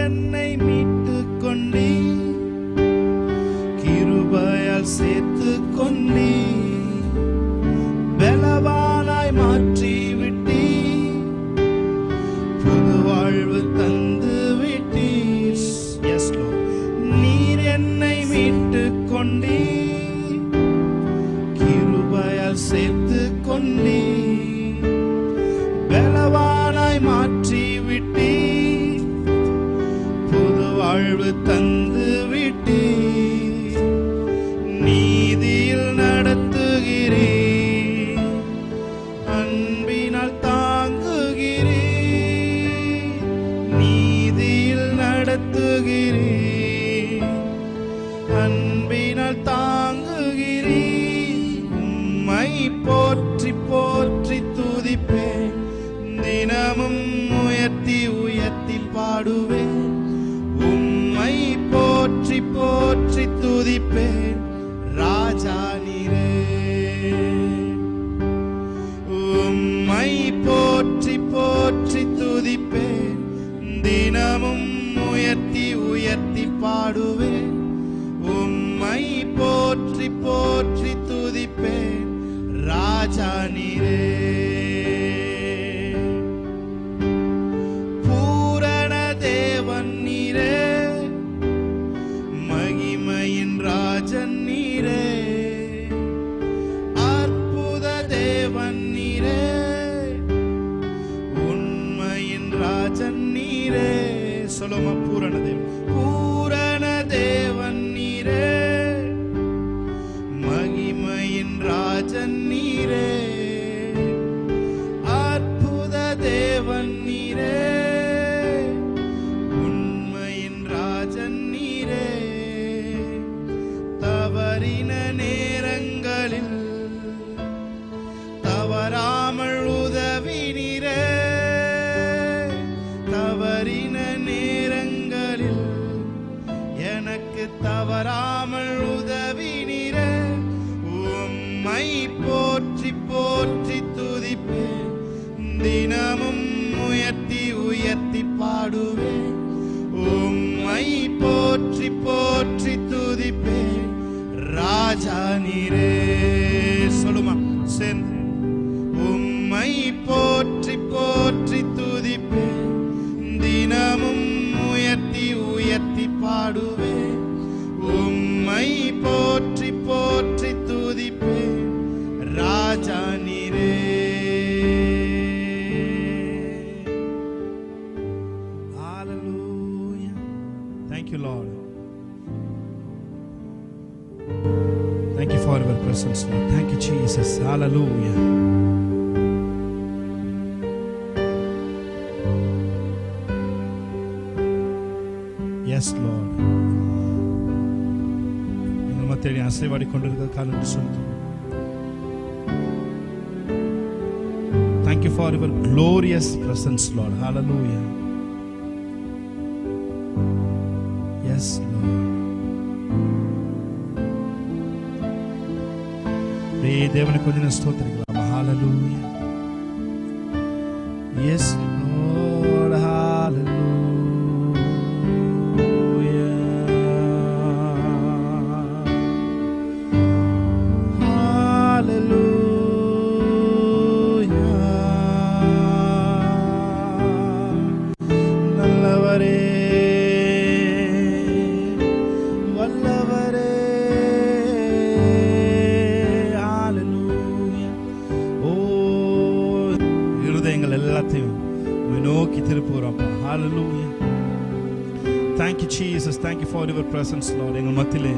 என்னை மீட்டு கொண்டீ, கிருபையால் சேர்த்து கொண்டீ, பலவானாய் மாற்றி விட்டீ, புது வாழ்வு தந்து விட்டீர். எஸ் லார்ட், நீர் என்னை மீட்டு கொண்டீ, கிருபையால் சேர்த்து கொண்டீ, பலவானாய் மாற்றி விட்டீ, புது வாழ்வு தந்து விட்டீ, நீதியில் நடத்துகிறீ, அன்பினால் தாங்குகிறீ, நீதியில் நடத்துகிறீ, அன்பினால் தாங்குகிறீ. உம்மை போற்றி போற்றி துதிப்பேன், தினமும் உயர்த்தி உயர்த்தி பாடுவேன். உம்மை போற்றி போற்றி துதிப்பேன், ராஜா நீரே. உம்மை போற்றி போற்றி துதிப்பேன், தினமும் உயர்த்தி உயர்த்தி பாடுவேன். உம்மை போற்றி போற்றி துதிப்பேன், ராஜா நீரே. பூரண தேவன் நீரே, மகிமையின் ராஜன் நீரே, அற்புத தேவன் நீரே, உண்மையின் ராஜன் நீரே. சொல்லுமா, பூரண தேவன், பூரண தேவன் நீரே, மகிமையின் ராஜன் நீரே, அற்புத தேவன் நீரே, உண்மையின் ராஜன் நீரே. தவறின நேரங்களில் தவறாமல் உதவி நீரே, தவறின நேரங்களில் எனக்கு தவறாமல் உதவி நீரே. உம்மை போற்றி போற்றி துதிப்பேன், தினமும் உயர்த்தி உயர்த்தி பாடுவேன். உம்மை போற்றி போற்றி துதிப்பேன், ராஜா நீரே. சொல்லுமா சேர்ந்து, உம்மை போற்றி போற்றி துதிப்பேன், தினமும் உயர்த்தி உயர்த்தி பாடுவேன். உம்மை போற்றி போற்றி துதிப்பேன், ராஜா நீரே. Hallelujah. Thank you, Lord. Thank you for your presence, Lord. Thank you, Jesus. Hallelujah. Yes, Lord. நம்ம தேடி அசைவாடி கொண்டிருக்கிற காலம் சொல்லுங்கள். Thank you for your glorious presence, Lord. Hallelujah. Yes, Lord. தேவனுக்கு கொஞ்சம் ஸ்தோத்திரிக்கலாம். Hallelujah. Yes, Lord. Hallelujah. Hallelujah. Thank you, Jesus. Thank you for your presence, Lord. எங்கள் மத்தியிலே.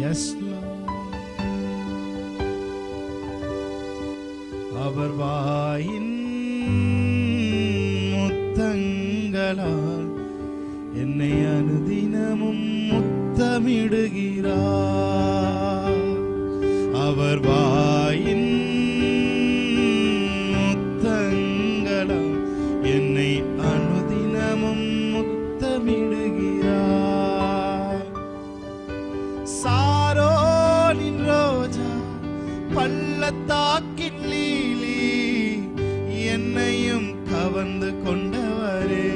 Yes, Lord. அவர் வாயின் முத்தங்களால் என்னை அனுதினமும் முத்தமிடுகிறார். அவர் வாயின் என்னை அனுதினமும் முத்தமிடுகிறார். சாரோனின் ரோஜா, பள்ளத்தாக்கின் லீலி, என்னையும் கவர்ந்து கொண்டவர். கொண்டவரே,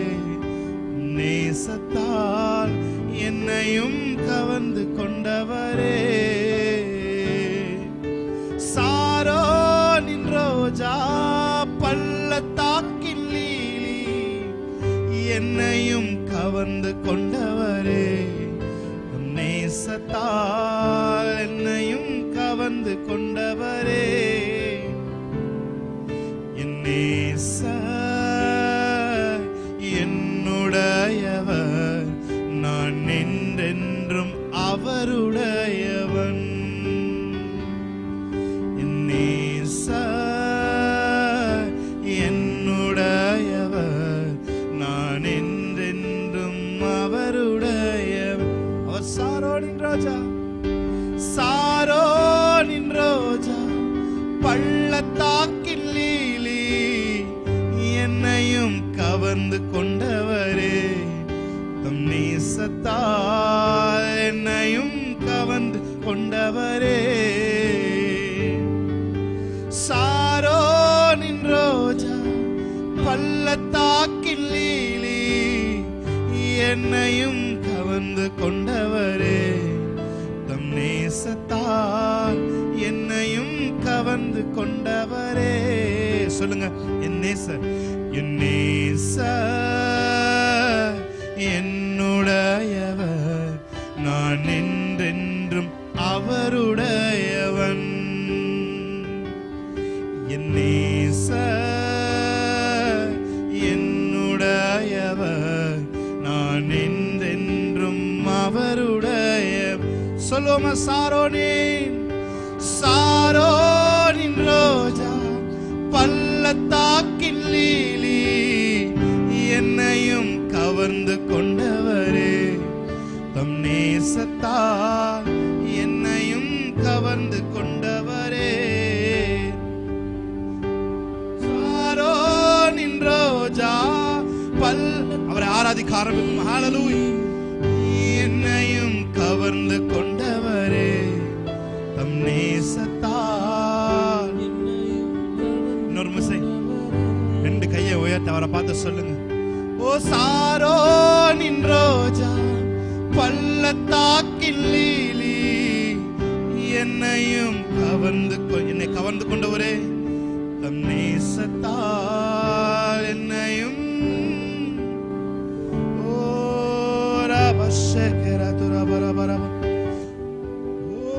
நேசத்தால் என்னையும் கவர்ந்து கொண்டவரே, சாரோனின் ரோஜா பள்ளத்தாக்கின் லீலி என்னையும் கவர்ந்து கொண்டவரே, நேசத்தால் என்னையும் கவர்ந்து கொண்டவரே, என் நேசர் என்னுடையவர், நான் என்றென்றும் அவருடையவன். என் நேசர் என்னுடையவர், நான் என்றென்றும் அவருடையவன். அவர் சாரோனின் ரோஜா, சாரோனின் ரோஜா பள்ளத்தாக்கின் லீலி என்னையும் கவர்ந்து கொண்டவரே, தம் நேசத்தால் என்னையும் கவர்ந்து கொண்டவரே, சாரோனின் ரோஜா பள்ளத்தாக்கின் லீலி என்னையும் கவர்ந்து கொண்டவரே, தம் நேசத்தால் என்னையும் கவர்ந்து கொண்டவரே. சொல்லுங்க, என் நேசர், என் நேசர் என்னுடையவர், நான் என்றென்றும் அவருடையவன். என் நேசர் என்னுடையவர், நான் என்றென்றும் அவருடையவன். சொல்லுவோமா, சாரோனின் ரோஜா பள்ளத்தாக்கின் லீலி என்னையும் கவர்ந்து கொண்டவரே, தம் நேசத்தால் என்னையும் கவர்ந்து கொண்டவரே, சாரோனின் ரோஜா அவரை ஆராதிக்க ஆரம்பிக்கும். ஹல்லேலூயா. என்னையும் கவர்ந்து கொண்டவரே, தம் நேசத்தால். இன்னொரு முறை ரெண்டு கையை உயர்த்தி அவரை பார்த்து சொல்லுங்க, ஓ சாரோனின் ரோஜா பள்ளத்தாக்கின் லீலி என்னையும் என்னை கவர்ந்து கொண்டவரே, தம் நேசத்தால் என்னையும். ஓ ரபஷகரா துரபரபர, ஓ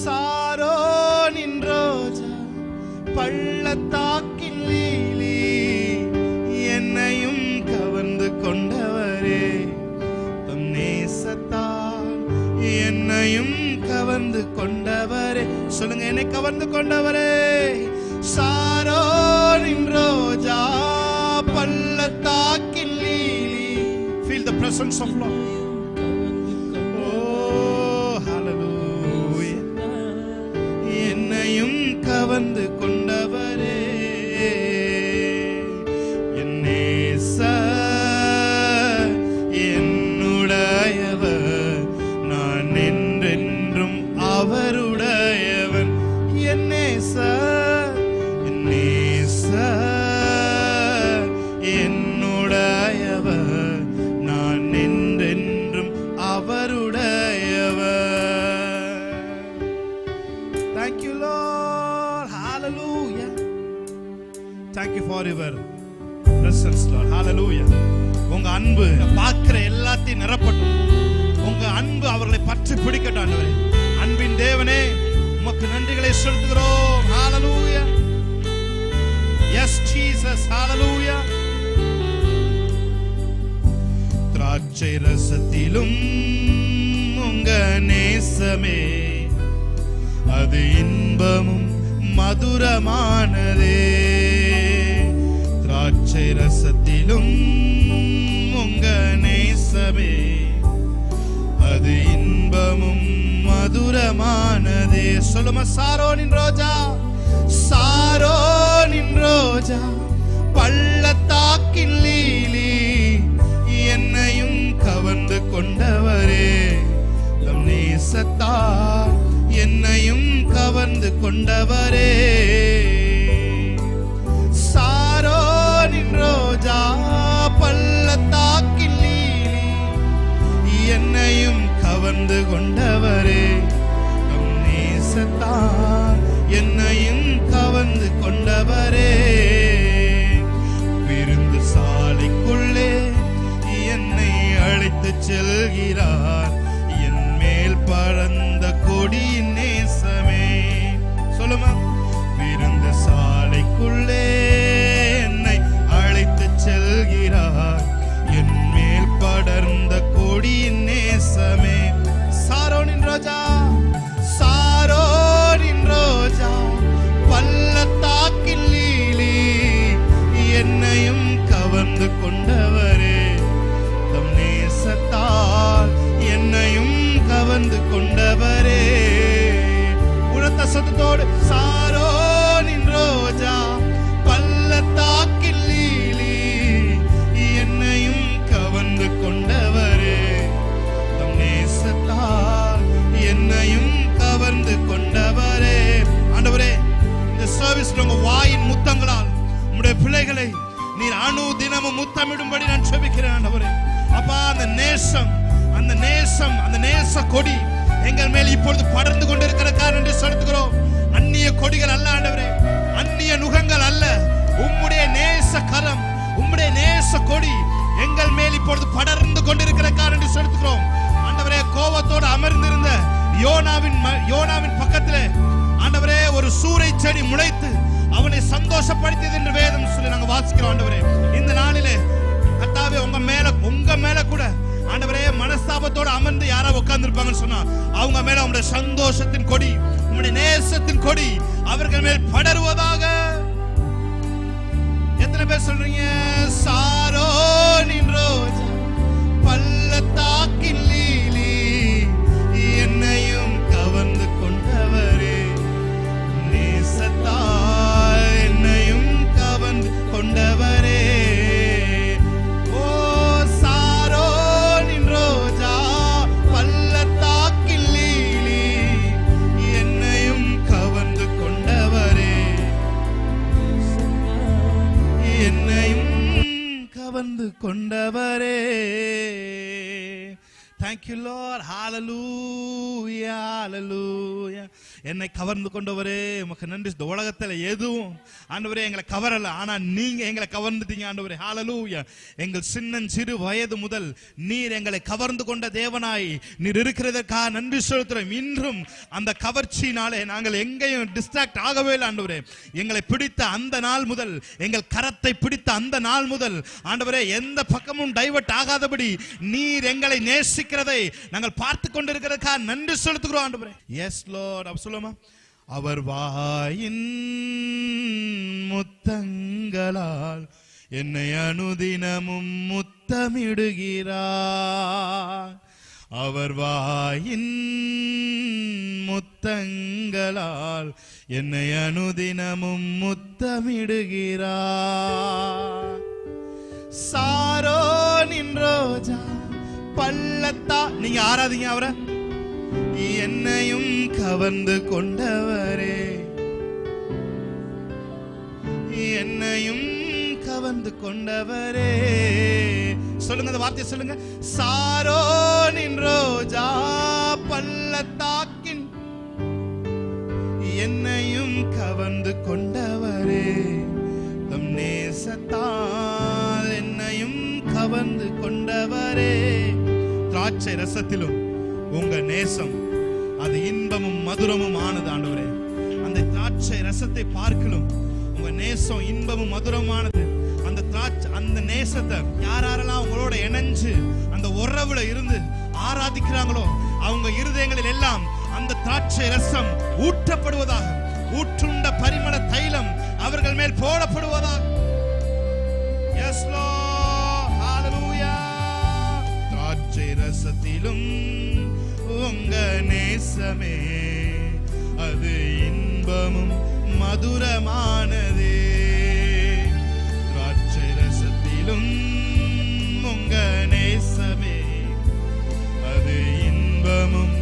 சாரோனின் ரோஜா பள்ளத்தாக்கின் லீலி என்னையும் கவர்ந்து கொண்டவரே, தம் நேசத்தால் என்னையும் கவர்ந்து கொண்டவரே. சொல்லுங்க, என்னை கவர்ந்து கொண்டவரே, சாரோனின் ரோஜா பள்ளத்தாக்கின் lily. Feel the presence of Lord. Oh, hallelujah. என்னையும் கவர்ந்து கொண்டவரே, என் நேசர் என்னுடையவர், நான் என்றென்றும் அவருடையவன். என் நேசர் என்னுடையவர், நான் என்றென்றும் அவருடையவர். Thank you, Lord. Hallelujah. Thank you for your presence, Lord. Hallelujah. உங்க அன்பு பார்க்கிற எல்லாத்தையும் நிரப்பட்டும். உங்க அன்பு அவர்களை பற்றி பிடிக்கட்டும் ஆண்டவரே. அன்பின் தேவனே, உமக்கு நன்றிகளை செலுத்துகிறோம். Hallelujah. Yes, Jesus. Hallelujah. திராட்சை ரசத்திலும் உங்க நேசமே, அது இன்பமும் மதுரமானதே. திராட்சை ரசத்திலும் உங்க நேசமே, அது இன்பமும் மதுரமானதே. சொல்லுமா, சாரோனின் ரோஜா, சாரோனின் ரோஜா பள்ளத்தாக்கின் லீலி என்னையும் கவர்ந்து கொண்டவரே, தம் நேசத்தால் என்னையும் கவர்ந்து கொண்டவரே, சாரோனின் கவர்ந்து கொண்டவரே, தம் நேசத்தால் என்னையும் கவர்ந்து கொண்டவரே. விருந்து சாலைக்குள்ளே என்னை அழைத்து செல்கிறார், என் மேல் பறந்த கொடியின் நேசமே. சொல்லுமா, விருந்து சாலைக்குள்ளே என்னை அழைத்து செல்கிறார், என் மேல் படர்ந்த கொடியின் நேசமே. சாரோனின் ரோஜா, சாரோனின் ரோஜா, பள்ளத்தாக்கின் லீலி, என்னையும் கவர்ந்து கொண்டவரே, தம் நேசத்தால் என்னையும் கவர்ந்து கொண்டவரே. உரத்த சத்தத்தோடு, சாரோனின் ரோஜா, பள்ளத்தாக்கில் லீலி, என்னையும் கவர்ந்து கொண்டவரே, தம் நேசத்தால் என்னையும் கவர்ந்து கொண்டவரே. ஆண்டவரே, இந்த சர்வீஸ்ல உங்க வாயின் முத்தங்களால் உம்முடைய பிள்ளைகளை நீர் அணு தினமும் முத்தமிடும்படி நான் ஜெபிக்கிறேன் ஆண்டவரே. அப்பா, அந்த நேசம், அந்த நேசம், அந்த நேச கொடி எங்கள் மேல் இப்பொழுது படர்ந்து கொண்டிருக்கிற காரணம் செலுத்துகிறோம். அந்நிய கொடிகள் அல்ல ஆண்டவரே, அந்நிய நுகங்கள் அல்ல, உம்முடைய நேச கரம், உம்முடைய நேச கொடி எங்கள் மேல் இப்பொழுது படர்ந்து கொண்டிருக்கிற காரணம் செலுத்துகிறோம் ஆண்டவரே. கோபத்தோடு அமர்ந்திருந்த யோனாவின் பக்கத்திலே ஆண்டவரே ஒரு சூறை செடி முளைத்து அவனை சந்தோஷப்படுத்தியது என்று வேதம் சொல்லி நாங்கள் வாசிக்கிறோம் ஆண்டவரே. இந்த நாளிலே கர்த்தாவே, உங்க மேல கூட ஆண்டவரே மனஸ்தாபத்தோடு அமர்ந்து யாராவது உட்கார்ந்து இருப்பாங்கன்னு சொன்னா அவங்க மேல உங்களுடைய சந்தோஷத்தின் கொடி, உங்களுடைய நேசத்தின் கொடி அவர்கள் மேல் படருவதாக. எத்தனை பேர் சொல்றீங்க? சாரோனின் ரோஜா, பள்ளத்தாக்கின் லீலி, என்னையும் கவர்ந்து கொண்டவரே, நேசத்தால் என்னையும் கவர்ந்து கொண்டவரே. ஓ சாரோனின் ரோஜா, பள்ளத்தாக்கில் லீலி, என்னையும் கவர்ந்து கொண்டவரே, என்னையும் கவர்ந்து கொண்டவரே. Thank you Lord. Hallelujah, hallelujah. என்னை கவர்ந்து கொண்டவரே உமக்கு நன்றி. இந்த உலகத்துல எதுவும் ஆண்டவரே எங்களை கவரல, ஆனா நீங்க எங்களை கவர்ந்துட்டீங்க ஆண்டவரே. ஹalleluya. எங்கள் சிறு வயது முதல் நீர் எங்களை கவர்ந்து கொண்ட தேவனாய் நீர் இருக்கிறதற்காக நன்றி செலுத்துறோம். இன்றும் அந்த கவர்ச்சியினாலே நாங்கள் எங்கேயும் டிஸ்ட்ராக்ட் ஆகவே இல்லை ஆண்டவரே. எங்களை பிடித்த அந்த நாள் முதல், எங்கள் கரத்தை பிடித்த அந்த நாள் முதல் ஆண்டவரே எந்த பக்கமும் டைவர்ட் ஆகாதபடி நீர் எங்களை நேசிக்கிறதை நாங்கள் பார்த்து கொண்டிருக்கிறதற்காக நன்றி செலுத்துகிறோம் ஆண்டவரே. S Lord. அவர் வாயின் முத்தங்களால் என்னை அனுதினமும் முத்தமிடுகிறார். அவர் வாயின் முத்தங்களால் என்னை அனுதினமும் முத்தமிடுகிறார். சாரோனின் ரோஜா, பள்ளத்தா, நீங்க ஆராதிங்க அவரை. என்னையும் கவர்ந்து கொண்டவரே, என்னையும் கவர்ந்து கொண்டவரே. சொல்லுங்க, அந்த வார்த்தையை சொல்லுங்க. சாரோனின் ரோஜா, பள்ளத்தாக்கின் என்னையும் கவர்ந்து கொண்டவரே, தம் நேசத்தால் என்னையும் கவர்ந்து கொண்டவரே. திராட்சை ரசத்திலும் உங்க நேசம் அது இன்பமும் மதுரமும் ஆனது ஆண்டவரே. அந்த திராட்சை ரசத்தை பார்க்கலும் உங்க நேசம் இன்பமும் மதுரமானது. அந்த நேசத்தை யாரெல்லாம் உங்களோட இணைஞ்சு அந்த உறவுல இருந்து ஆராதிக்கிறாங்களோ அவங்க இருதயங்களில் எல்லாம் அந்த திராட்சை ரசம் ஊற்றப்படுவதாக, ஊற்றுண்ட பரிமள தைலம் அவர்கள் மேல் போடப்படுவதாக. எஸ் லார்ட், ஹalleluya. திராட்சை ரசத்திலும் உங்க நேசமே அது இன்பமும் மதுரமானதே. திராட்சை ரசத்திலும் உங்க நேசமே அது இன்பமும்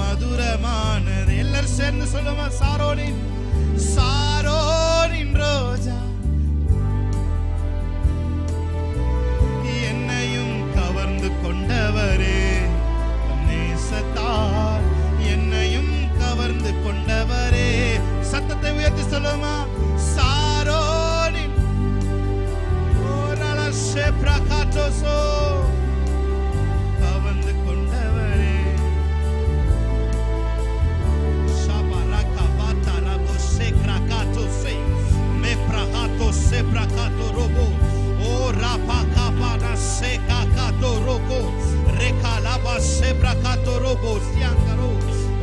மதுரமானது. எல்லாரும் சேர்ந்து சொல்லுமா, சாரோனின் ரோஜா, என்னையும் கவர்ந்து கொண்டவரே, நேசத்தா உயர்த்தி சொல்லுமா சாரோனின் ஓரலஷே பிரகாட்டோசோ கவர்ந்து கொண்டவரே ஷபரகா பாதரபோ சேக்ராகாட்டோசே மே பிரகாட்டோசே பிரகாட்டோரோபோ ஓ ராபாகாபானா சேகாகாட்டோரோகோ ரெகாலாபா சேப்ரகாட்டோரோபோ சியாங்கரோ.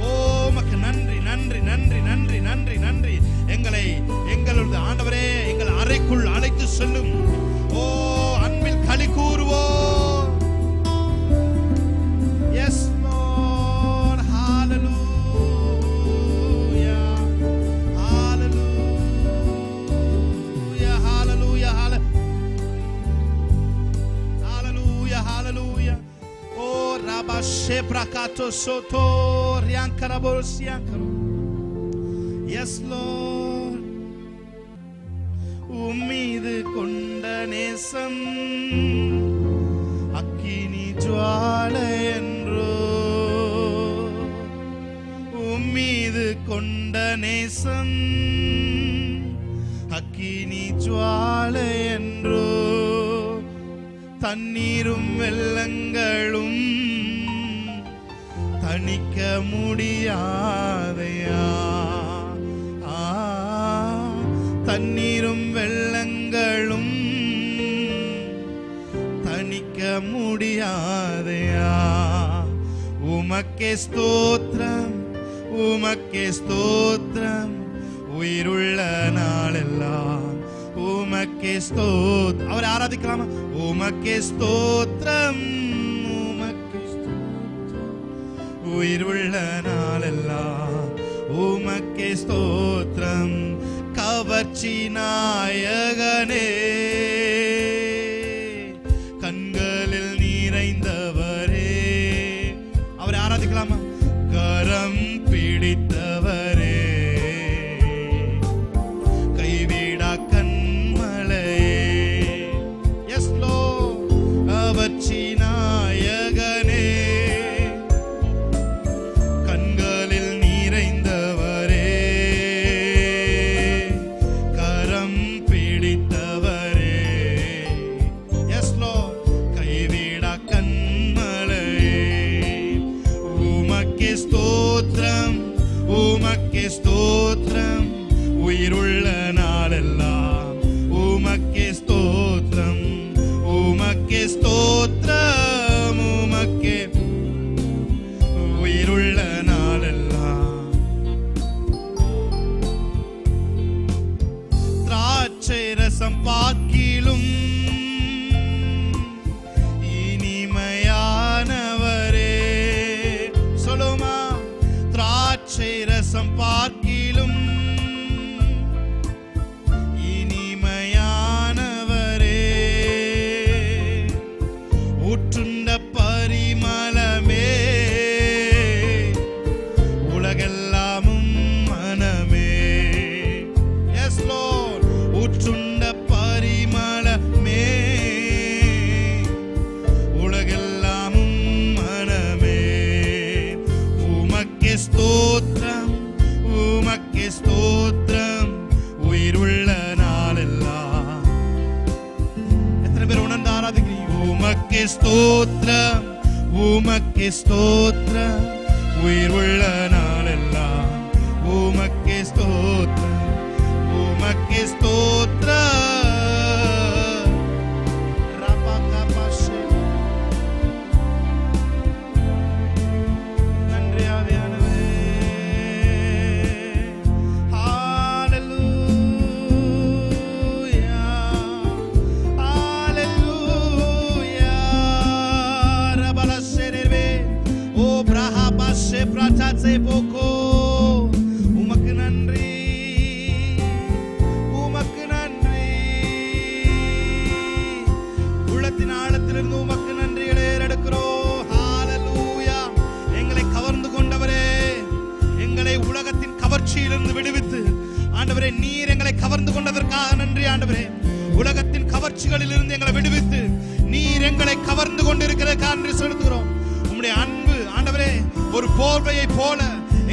ஓ மக்கு நன்றி நன்றி நன்றி நன்றி நன்றி நன்றி. எங்களுடைய ஆண்டவரே எங்கள் அறைக்குள் அழைத்து செல்லும். ஓ அன்பில் களி கூறுவோம். எஸ் லார்ட் ஹalleluya ஹalleluya ஹalleluya ஹalleluya ஹalleluya. ஓ ரபா ஷேப்ரகாட்டோ சோதோ ரியாங்கரபோசியாங்கரோ. எஸ் லார்ட் உம்மீது கொண்ட நேசம் அக்கினி ஜுவாலை என்றோ. உம்மீது கொண்ட நேசம் அக்கினி ஜுவாலை என்றோ. தண்ணீரும் வெள்ளங்களும் தணிக்க முடியாதையா. தண்ணீரும் வெள்ளங்களும் தணிக்க முடியாதையா. உமக்கே ஸ்தோத்திரம் உமக்கே ஸ்தோத்திரம் உயிருள்ள நாளெல்லாம் உமக்கே ஸ்தோத்திரம். அவரை ஆராதிக்கலாமா? உமக்கே ஸ்தோத்திரம் உமக்கே ஸ்தோத்திரம் உயிருள்ள நாளெல்லாம் உமக்கே ஸ்தோத்திரம். கவர்ச்சி நாயகனே கண்களில் நிறைந்தவரே. அவரை ஆராதிக்கலாமா? கரம் பிடித்தவரே கைவிடா கண்மலையே. எஸ் லார்ட் கவர்ச்சி நாயகனே கண்களில் நிறைந்தவரே கரம் பிடித்தவரே. எஸ் லார்ட் கைவிடா கண்மலையே. உமக்கே ஸ்தோத்திரம் உமக்கே ஸ்தோத்திரம் உயிருள்ள நாளெல்லாம் உமக்கே ஸ்தோத்திரம் உமக்கே ஸ்தோத்திரம் உமக்கே உயிருள்ள நாளெல்லாம். திராட்சை ரசம் பார்க்கிலும் இனிமையானவரே. சொல்லுமா? திராட்சை ரசம் பார்க்கிலும் இனிமையானவரே. ஊற்றுண்ட பரிமளமே உலகெல்லாமும் மனமே. எஸ் லார்ட் ஊற்றுண்ட பரிமளமே உலகெல்லாமும் மனமே. உமக்கே ஸ்தோத்திரம் உமக்கே ஸ்தோத்திரம் உயிருள்ள நாளெல்லாம். எத்தனை பேர் உணர்ந்து ஆராதிக்கிறீங்க? உமக்கே ஸ்தோத்திரம் உமக்கே ஸ்தோத்திரம் உயிருள்ள நாளெல்லாம் உமக்கே ஸ்தோத்திரம் உமக்கே ஸ்தோத்திரம். ரபகபஷே. நன்றி ஆவியானவரே. ஹalleluya ஹalleluya. ரபலஷேரவே ஓ பிரஹாபஷே பிரதாசே போகோ. உமக்கு நன்றி உமக்கு நன்றி. உள்ளத்தின் ஆழத்திலிருந்து உமக்கு நன்றிகளை ஏறெடுக்கிறோம். ஹalleluya. எங்களை கவர்ந்து கொண்டவரே எங்களை உலகத்தின் கவர்ச்சியிலிருந்து விடுவித்து ஆண்டவரே நீர் எங்களை கவர்ந்து கொண்டதற்காக நன்றி ஆண்டவரே. உலகத்தின் கவர்ச்சிகளில் இருந்து எங்களை விடுவித்து நீர் எங்களை கவர்ந்து கொண்டிருக்கிறதற்காக நன்றி செலுத்துகிறோம். உம்முடைய அன்பு ஆண்டவரே ஒரு போர்வையை போல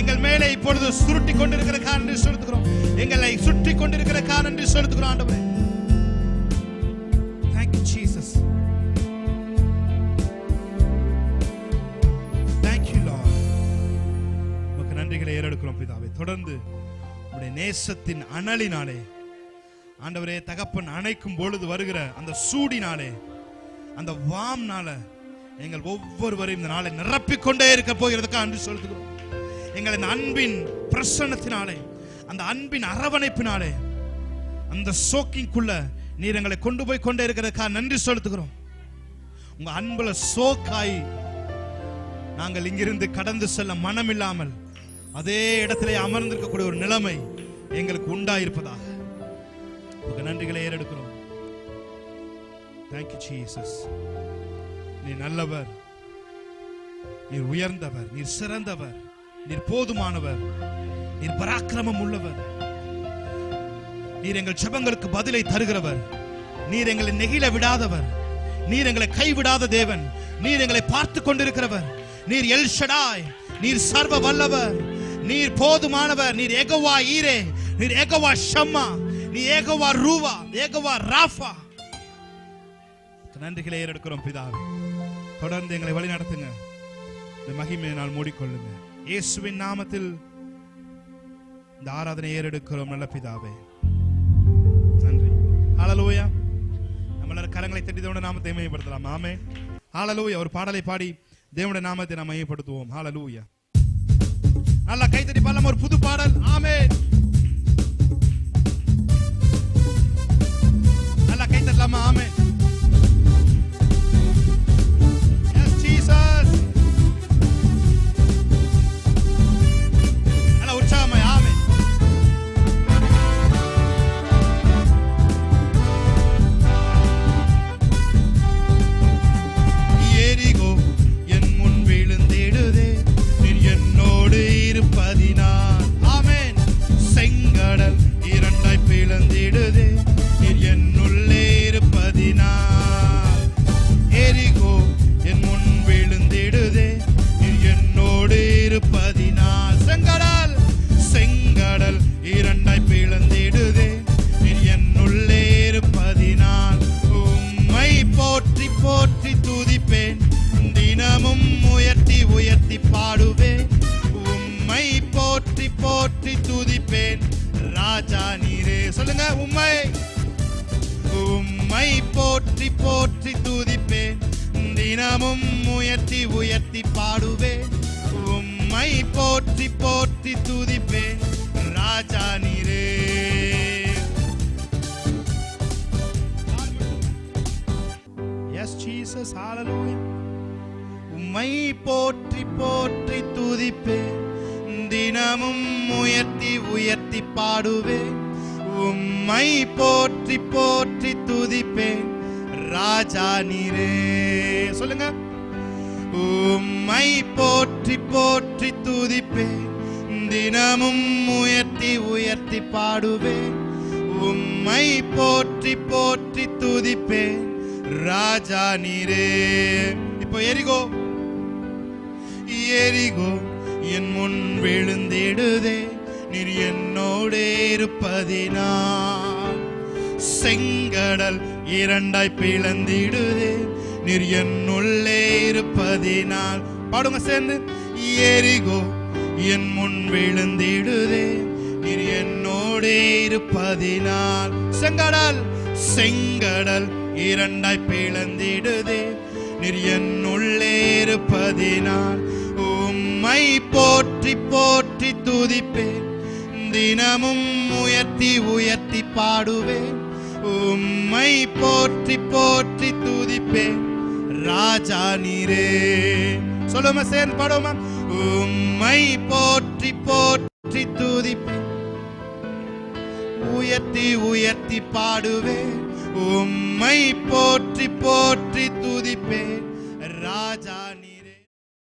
எங்கள் மேலே இப்பொழுது சுருட்டி கொண்டிருக்கிற நன்றி செலுத்துகிறோம். எங்களை சுற்றி கொண்டிருக்கிற நன்றி செலுத்துகிறோம் ஆண்டவரே. Thank you Jesus. Thank you Lord. உமக்கு நன்றிகளை ஏறெடுக்கிறோம் பிதாவே. தொடர்ந்து உம்முடைய நேசத்தின் அனலினாலே ஆண்டவரே, தகப்பன் அணைக்கும் பொழுது வருகிற அந்த சூடினாலே, அந்த வாம்னால எங்கள் ஒவ்வொருவரையும் இந்த நாளை நிரப்பிக்கொண்டே இருக்க போகிறதுக்காக நன்றி செலுத்துகிறோம். எங்கள் இந்த அன்பின் பிரசன்னத்தினாலே, அந்த அன்பின் அரவணைப்பினாலே, அந்த சோக்கிங்குள்ள நீர் எங்களை கொண்டு போய் கொண்டே இருக்கிறதுக்காக நன்றி செலுத்துகிறோம். உங்க அன்புல சோக்காய் நாங்கள் இங்கிருந்து கடந்து செல்ல மனம் இல்லாமல் அதே இடத்திலே அமர்ந்திருக்கக்கூடிய ஒரு நிலைமை எங்களுக்கு உண்டாயிருப்பதாக உங்க நன்றிகளை ஏறெடுக்கிறோம். Thank you Jesus. நீர் நல்லவர், நீர் உயர்ந்தவர், நீர் சிறந்தவர், நீர் போதுமானவர், நீர் பராக்கிரமம் உள்ளவர், நீர் எங்கள் ஜெபங்களுக்கு பதிலை தருகிறவர், நீர் எங்களை நெகிழ விடாதவர், நீர் எங்களை கைவிடாத தேவன், நீர் எங்களை பார்த்து கொண்டிருக்கிறவர், நீர் எல் ஷடாய், நீர் சர்வ வல்லவர், நீர் போதுமானவர், நீர் யெகோவா ஈரே, நீர் யெகோவா ஷம்மா, நீர் யெகோவா ரூவா, யெகோவா ராஃபா. நன்றிகளை ஏறெடுக்கிறோம் பிதாவே. தொடர்ந்து எங்களை வழி நடத்துங்க. இந்த மகிமையை நாள் மூடிக்கொள்ளுங்க. இயேசுவின் நாமத்தில் இந்த ஆராதனை ஏறெடுக்கிறோம் நல்ல பிதாவே. நன்றி. ஹல்லேலூயா. நம்மள கரங்களை தட்டி தேவனுடைய நாமத்தை மகிமைப்படுத்தலாம். ஆமென். ஹல்லேலூயா. ஒரு பாடலை பாடி தேவனுடைய நாமத்தை நாம் மகிமைப்படுத்துவோம். ஹல்லேலூயா. நல்லா கைத்தட்டி பாடலாம் ஒரு புது பாடல். ஆமென். நல்லா கைத்தட்டலாமா? ஆமென். S Jesus. நல்லா உற்சாகமா. ஆமென். எரிகோ என் முன் விழுந்திடுதே, நீர் என்னோடு இருப்பதினால். ஆமென். செங்கடல் இரண்டாய் பிளந்திடுதே, நீர் என்னுள்ளே இருப்பதினால். எரிகோ என் முன் விழுந்திடுதே, நீர் என்னோடு இருப்பதினால். செங்கடல் இரண்டாய் பிளந்திடுதே, நீர் என்னுள்ளே இருப்பதினால். உம்மை போற்றி போற்றி துதிப்பேன், தினமும் உயர்த்தி உயர்த்தி பாடுவேன். உம்மை போற்றி போற்றி துதிப்பேன், ராஜா நீரே. சொல்லுங்க. உம்மை போற்றி போற்றி துதிப்பேன், தினமும் உயர்த்தி உயர்த்தி பாடுவேன். உம்மை போற்றி போற்றி துதிப்பேன், ராஜா நீரே. Yes Jesus. ஹல்லேலூயா. உம்மை போற்றி போற்றி துதிப்பேன், தினமும் உயர்த்தி உயர்த்தி பாடுவேன். உம்மை போற்றி போற்றி துதிப்பேன், ராஜா நீரே. சொல்லுங்க. உம்மை போற்றி போற்றி துதிப்பேன், தினமும் உயர்த்தி உயர்த்தி பாடுவேன். உம்மை போற்றி போற்றி துதிப்பேன், ராஜா நீரே. இப்போ எரிகோ என் முன் விழுந்திடுதே, நீர் என்னோடு இருப்பதினால். செங்கடல் இரண்டாய் பிளந்திடுதே, நீர் என்னுள்ளே இருப்பதினால். பாடுங்க சேர்ந்து. எரிகோ என் முன் விழுந்திடுதே, நீர் என்னோடு இருப்பதினால். செங்கடல் இரண்டாய் பிளந்திடுதே, நீர் என்னுள்ளே இருப்பதினால். உம்மை போற்றி போற்றி துதிப்பேன், தினமும் உயர்த்தி உயர்த்தி பாடுவேன். உம்மை போற்றி போற்றி துதிப்பேன், ராஜா நீரே. சொல்லுமா சேர்ந்து பாடுமா. உம்மை போற்றி போற்றி துதிப்பேன், உயர்த்தி உயர்த்தி பாடுவேன். உம்மை போற்றி போற்றி துதிப்பேன், ராஜா நீ.